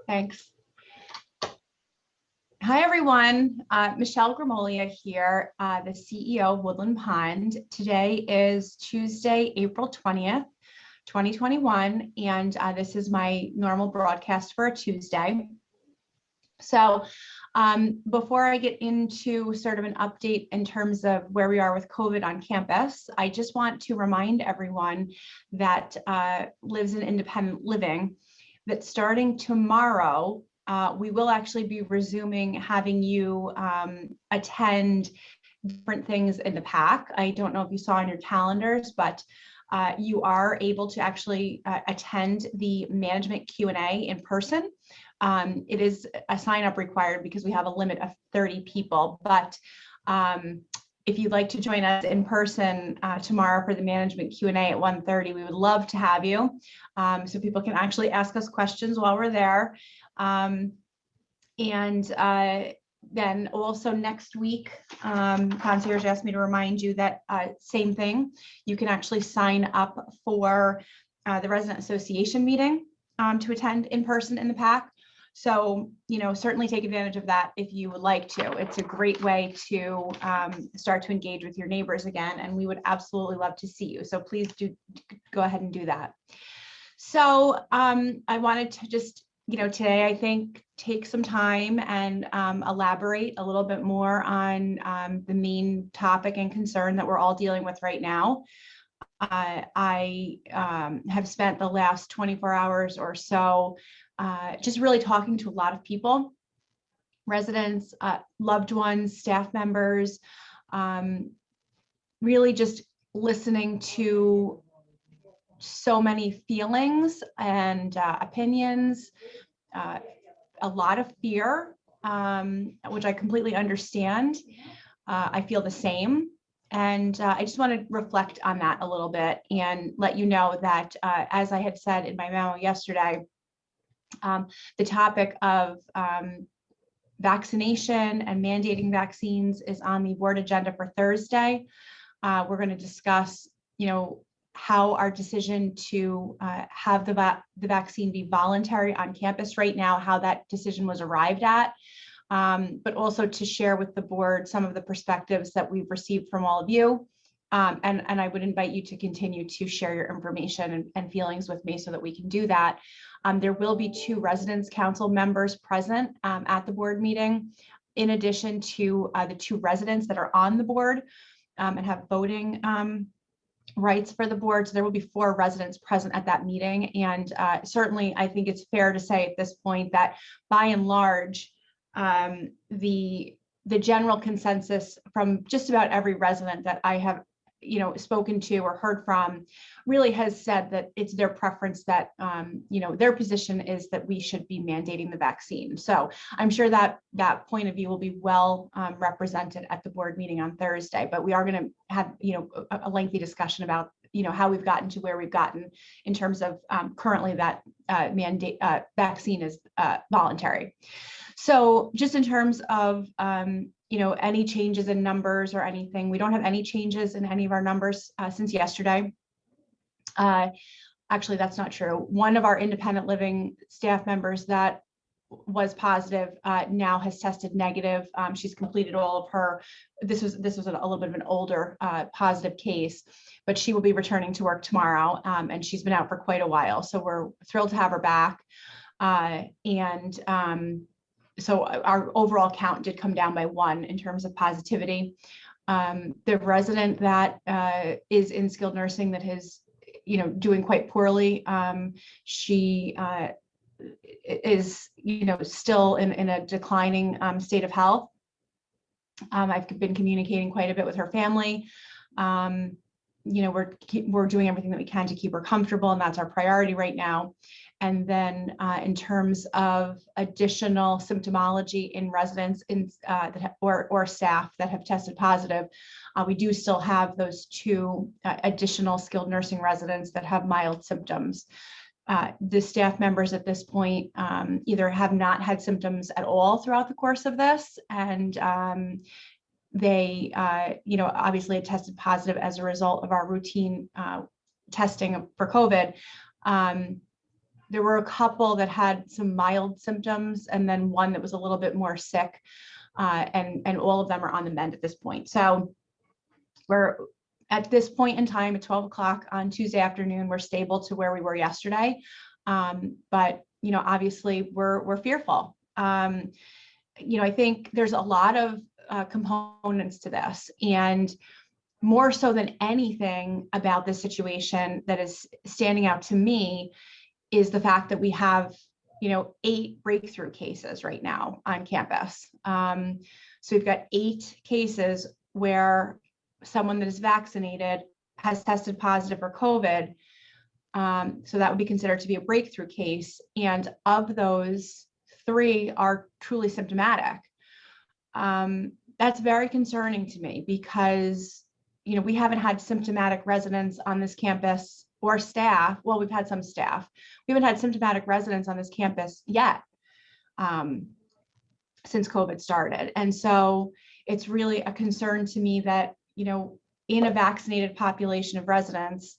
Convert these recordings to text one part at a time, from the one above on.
Thanks. Hi, everyone. Michelle Grimolia here, the CEO of Woodland Pond. Today is Tuesday, April 20th, 2021, and this is my normal broadcast for a Tuesday. So before I get into sort of an update in terms of where we are with COVID on campus, I just want to remind everyone that lives in independent living that starting tomorrow, we will actually be resuming having you attend different things in the PAC. I don't know if you saw on your calendars, but you are able to actually attend the management Q&A in person. It is a sign up required because we have a limit of 30 people, but if you'd like to join us in person tomorrow for the management Q&A at 1:30, we would love to have you. So people can actually ask us questions while we're there. Then also next week, concierge asked me to remind you that same thing, you can actually sign up for the resident association meeting to attend in person in the PAC. So, certainly take advantage of that if you would like to. It's a great way to start to engage with your neighbors again, and we would absolutely love to see you. So please do go ahead and do that. So I wanted to just, today I think take some time and elaborate a little bit more on the main topic and concern that we're all dealing with right now. I have spent the last 24 hours or so just really talking to a lot of people, residents, loved ones, staff members, really just listening to so many feelings and opinions, a lot of fear, which I completely understand. I feel the same. And I just want to reflect on that a little bit and let you know that, as I had said in my memo yesterday, the topic of vaccination and mandating vaccines is on the board agenda for Thursday. We're going to discuss, how our decision to have the vaccine be voluntary on campus right now, how that decision was arrived at, but also to share with the board some of the perspectives that we've received from all of you. And I would invite you to continue to share your information and feelings with me so that we can do that. There will be 2 residence council members present at the board meeting, in addition to the 2 residents that are on the board and have voting rights for the board. So there will be 4 residents present at that meeting. And certainly I think it's fair to say at this point that by and large, the general consensus from just about every resident that I have spoken to or heard from really has said that it's their preference that their position is that we should be mandating the vaccine. So I'm sure that that point of view will be well represented at the board meeting on Thursday, but we are going to have a lengthy discussion about how we've gotten to where we've gotten in terms of currently that mandate vaccine is voluntary. So just in terms of any changes in numbers or anything, we don't have any changes in any of our numbers since yesterday. Actually, that's not true. One of our independent living staff members that was positive now has tested negative. She's completed all of her, this was a little bit of an older positive case, but she will be returning to work tomorrow, and she's been out for quite a while. So we're thrilled to have her back. So our overall count did come down by 1 in terms of positivity. The resident that is in skilled nursing that is, doing quite poorly, she is, still in a declining state of health. I've been communicating quite a bit with her family. We're doing everything that we can to keep her comfortable, and that's our priority right now. And then in terms of additional symptomology in residents or staff that have tested positive, we do still have those 2 additional skilled nursing residents that have mild symptoms. The staff members at this point either have not had symptoms at all throughout the course of this, and they, obviously had tested positive as a result of our routine testing for COVID. there were a couple that had some mild symptoms, and then one that was a little bit more sick, and all of them are on the mend at this point. So we're at this point in time at 12 o'clock on Tuesday afternoon, we're stable to where we were yesterday. But obviously we're fearful. I think there's a lot of components to this, and more so than anything about this situation that is standing out to me is the fact that we have 8 breakthrough cases right now on campus. So we've got 8 cases where someone that is vaccinated has tested positive for COVID. So that would be considered to be a breakthrough case. And of those, 3 are truly symptomatic. That's very concerning to me because, we haven't had symptomatic residents on this campus or staff. Well, we've had some staff. We haven't had symptomatic residents on this campus yet, since COVID started. And so it's really a concern to me that, in a vaccinated population of residents,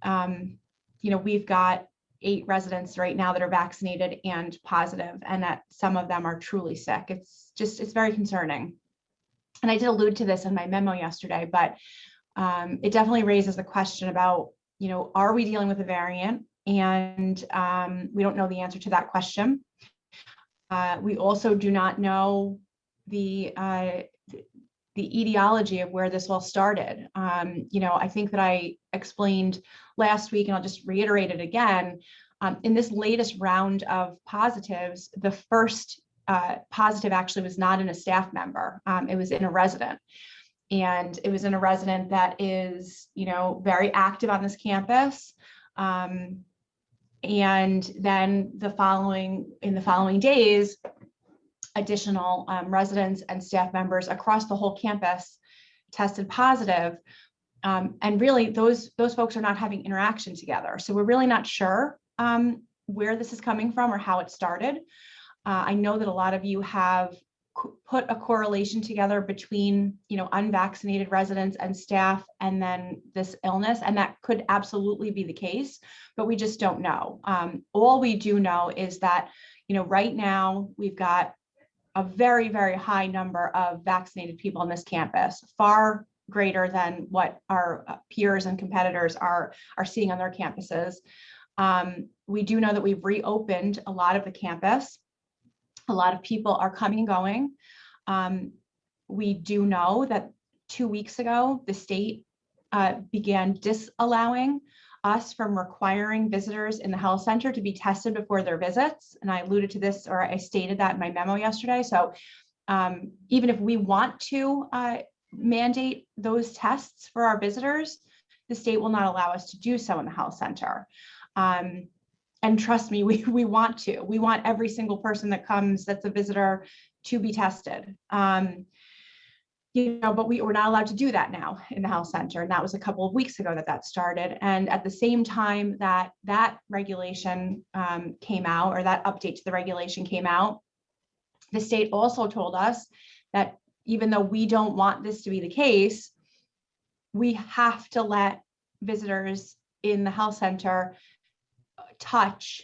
we've got 8 residents right now that are vaccinated and positive, and that some of them are truly sick. It's very concerning. And I did allude to this in my memo yesterday, but it definitely raises the question about, are we dealing with a variant? And we don't know the answer to that question. We also do not know the etiology of where this all started. I think that I explained last week, and I'll just reiterate it again. In this latest round of positives, the first positive actually was not in a staff member. It was in a resident. And it was in a resident that is, very active on this campus. And then in the following days, additional residents and staff members across the whole campus tested positive. And really, those folks are not having interaction together. So we're really not sure where this is coming from or how it started. I know that a lot of you have put a correlation together between, unvaccinated residents and staff and then this illness, and that could absolutely be the case, but we just don't know. All we do know is that, right now we've got a very, very high number of vaccinated people on this campus, far greater than what our peers and competitors are seeing on their campuses. We do know that we've reopened a lot of the campus. A lot of people are coming and going. We do know that 2 weeks ago, the state began disallowing us from requiring visitors in the health center to be tested before their visits. And I alluded to this, or I stated that in my memo yesterday. So even if we want to mandate those tests for our visitors, the state will not allow us to do so in the health center. And trust me, we want to. We want every single person that comes that's a visitor to be tested. But we're not allowed to do that now in the health center. And that was a couple of weeks ago that started. And at the same time that regulation came out, or that update to the regulation came out, the state also told us that even though we don't want this to be the case, we have to let visitors in the health center touch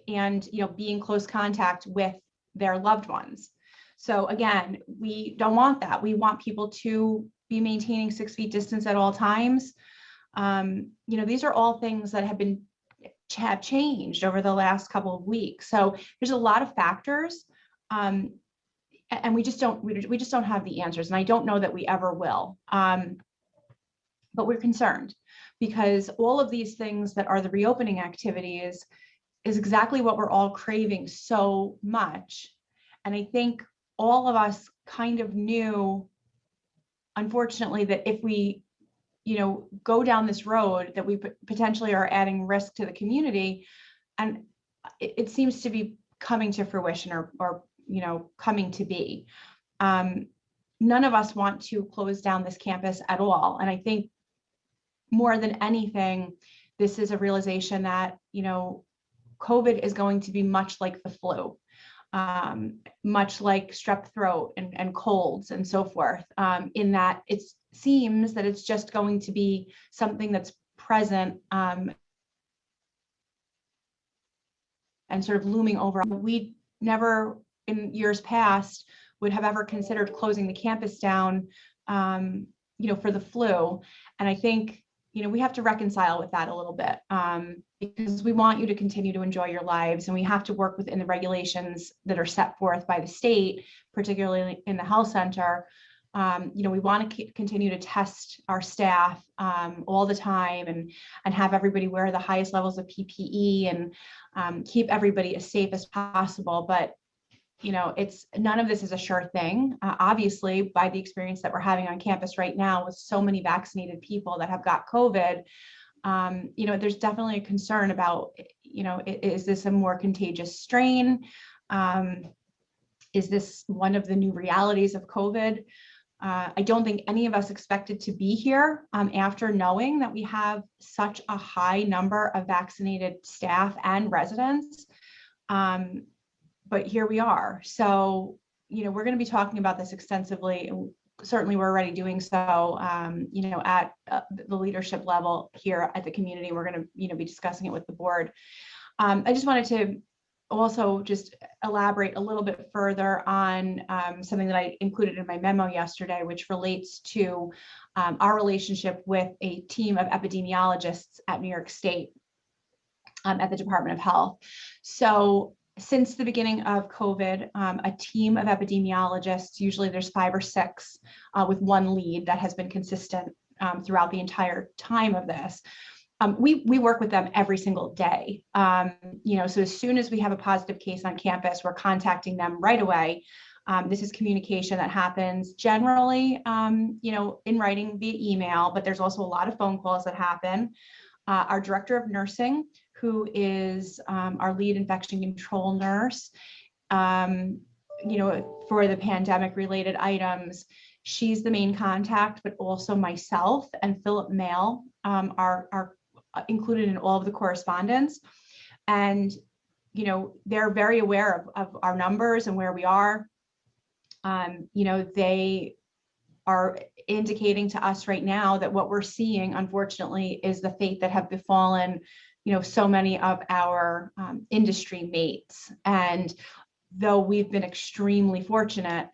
and be in close contact with their loved ones. So again, we don't want that. We want people to be maintaining 6 feet distance at all times. These are all things that have changed over the last couple of weeks. So there's a lot of factors, and we just don't have the answers. And I don't know that we ever will. But we're concerned because all of these things that are the reopening activities is exactly what we're all craving so much. And I think all of us kind of knew, unfortunately, that if we, go down this road, that we potentially are adding risk to the community. And it seems to be coming to fruition or coming to be. None of us want to close down this campus at all. And I think more than anything, this is a realization that, COVID is going to be much like the flu, much like strep throat and colds and so forth, in that it seems that it's just going to be something that's present and sort of looming over. We never in years past would have ever considered closing the campus down, for the flu. And I think, we have to reconcile with that a little bit, because we want you to continue to enjoy your lives, and we have to work within the regulations that are set forth by the state, particularly in the health center. We want to continue to test our staff all the time, and have everybody wear the highest levels of PPE, and keep everybody as safe as possible. But it's none of this is a sure thing. Obviously, by the experience that we're having on campus right now with so many vaccinated people that have got COVID, there's definitely a concern about, is this a more contagious strain? Is this one of the new realities of COVID? I don't think any of us expected to be here after knowing that we have such a high number of vaccinated staff and residents. But here we are. So, we're going to be talking about this extensively. Certainly, we're already doing so, at the leadership level here at the community. We're going to, be discussing it with the board. I just wanted to also just elaborate a little bit further on something that I included in my memo yesterday, which relates to our relationship with a team of epidemiologists at New York State at the Department of Health. So, since the beginning of COVID, a team of epidemiologists, usually there's 5 or 6 with one lead that has been consistent throughout the entire time of this. We work with them every single day. So as soon as we have a positive case on campus, we're contacting them right away. This is communication that happens generally, in writing via email, but there's also a lot of phone calls that happen. Our director of nursing, who is our lead infection control nurse, for the pandemic related items, she's the main contact, but also myself and Philip Mail are included in all of the correspondence. And, they're very aware of our numbers and where we are. They are indicating to us right now that what we're seeing, unfortunately, is the fate that have befallen, so many of our industry mates. And though we've been extremely fortunate,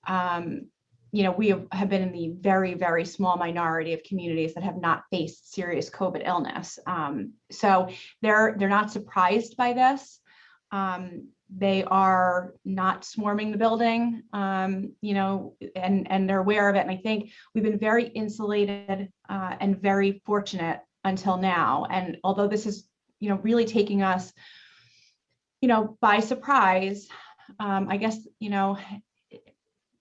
we have been in the very, very small minority of communities that have not faced serious COVID illness. So they're not surprised by this. They are not swarming the building, and they're aware of it. And I think we've been very insulated and very fortunate until now. And although this is, really taking us, by surprise, I guess,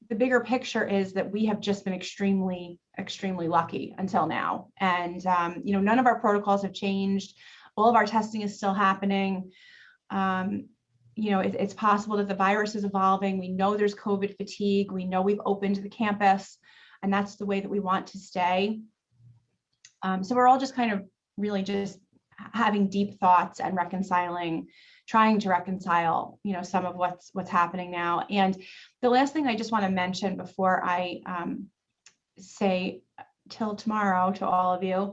the bigger picture is that we have just been extremely, extremely lucky until now. And, none of our protocols have changed. All of our testing is still happening. It's possible that the virus is evolving. We know there's COVID fatigue. We know we've opened the campus, and that's the way that we want to stay. So we're all just kind of really just having deep thoughts and trying to reconcile, some of what's happening now. And the last thing I just want to mention before I say till tomorrow to all of you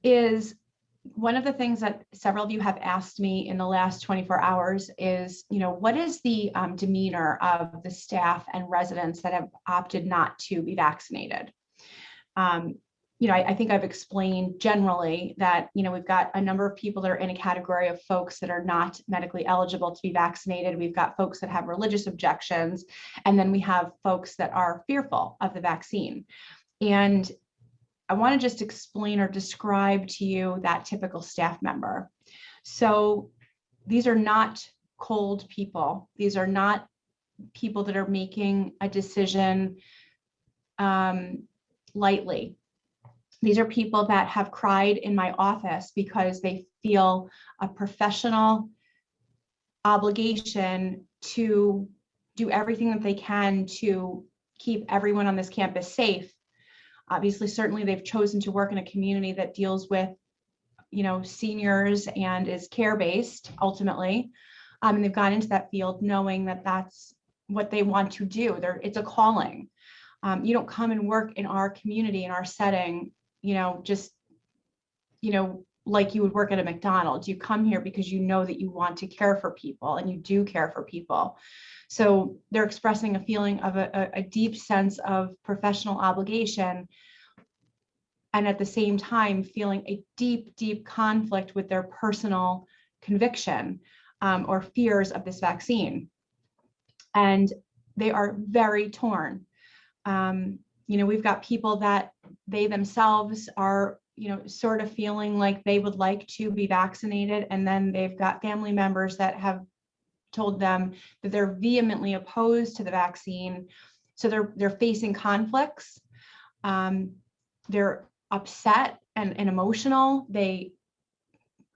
is one of the things that several of you have asked me in the last 24 hours is, what is the demeanor of the staff and residents that have opted not to be vaccinated? I think I've explained generally that, we've got a number of people that are in a category of folks that are not medically eligible to be vaccinated. We've got folks that have religious objections, and then we have folks that are fearful of the vaccine. And I want to just explain or describe to you that typical staff member. So these are not cold people. These are not people that are making a decision lightly. These are people that have cried in my office because they feel a professional obligation to do everything that they can to keep everyone on this campus safe. Obviously, certainly they've chosen to work in a community that deals with, seniors and is care-based ultimately. And they've gone into that field knowing that that's what they want to do. It's a calling. You don't come and work in our community, in our setting, just, like you would work at a McDonald's. You come here because you know that you want to care for people, and you do care for people. So they're expressing a feeling of a deep sense of professional obligation, and at the same time feeling a deep, deep conflict with their personal conviction or fears of this vaccine. And they are very torn. We've got people that they themselves are, sort of feeling like they would like to be vaccinated. And then they've got family members that have told them that they're vehemently opposed to the vaccine. So they're facing conflicts. They're upset and emotional. They,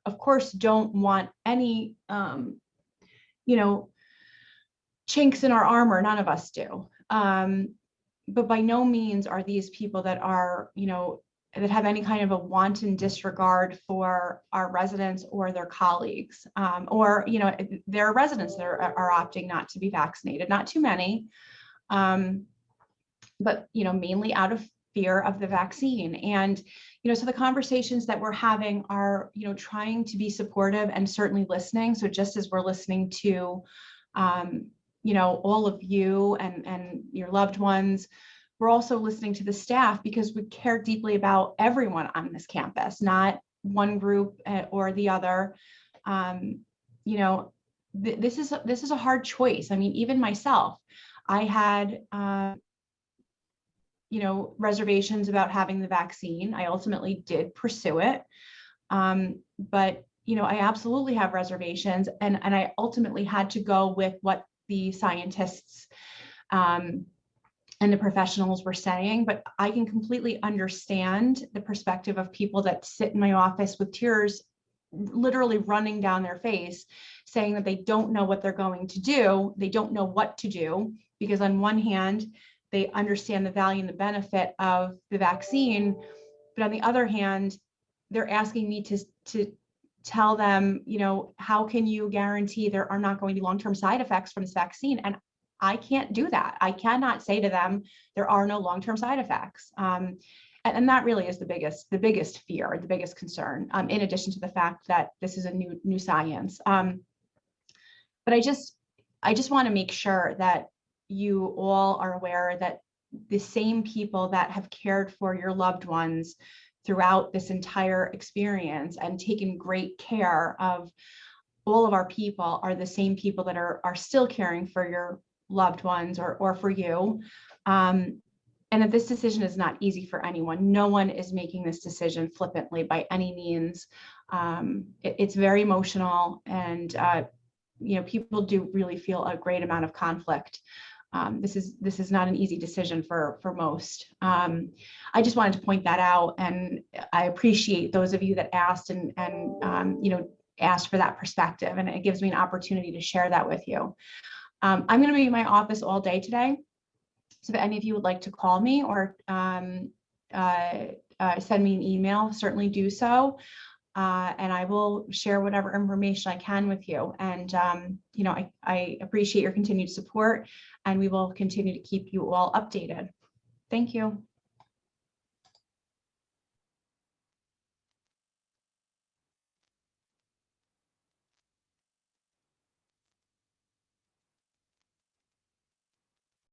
of course, don't want any, chinks in our armor. None of us do. But by no means are these people that are, that have any kind of a wanton disregard for our residents or their colleagues, or, there are residents that are opting not to be vaccinated, not too many, but, mainly out of fear of the vaccine. And, so the conversations that we're having are, trying to be supportive and certainly listening. So just as we're listening to, all of you and your loved ones, we're also listening to the staff, because we care deeply about everyone on this campus, not one group or the other. This is a hard choice. I mean, even myself, I had, reservations about having the vaccine. I ultimately did pursue it. But, I absolutely have reservations, and I ultimately had to go with what the scientists and the professionals were saying. But I can completely understand the perspective of people that sit in my office with tears literally running down their face, saying that they don't know what they're going to do. They don't know what to do, because on one hand, they understand the value and the benefit of the vaccine, but on the other hand, they're asking me to tell them, how can you guarantee there are not going to be long-term side effects from this vaccine? And I can't do that. I cannot say to them, there are no long-term side effects. And that really is the biggest fear, the biggest concern, in addition to the fact that this is a new science. But I just want to make sure that you all are aware that the same people that have cared for your loved ones throughout this entire experience and taken great care of all of our people are the same people that are still caring for your loved ones or for you. And that this decision is not easy for anyone. No one is making this decision flippantly by any means. It's very emotional, and people do really feel a great amount of conflict. This is not an easy decision for most. I just wanted to point that out, and I appreciate those of you that asked and asked for that perspective, and it gives me an opportunity to share that with you. I'm going to be in my office all day today, so if any of you would like to call me or send me an email, certainly do so. And I will share whatever information I can with you. And, I appreciate your continued support, and we will continue to keep you all updated. Thank you.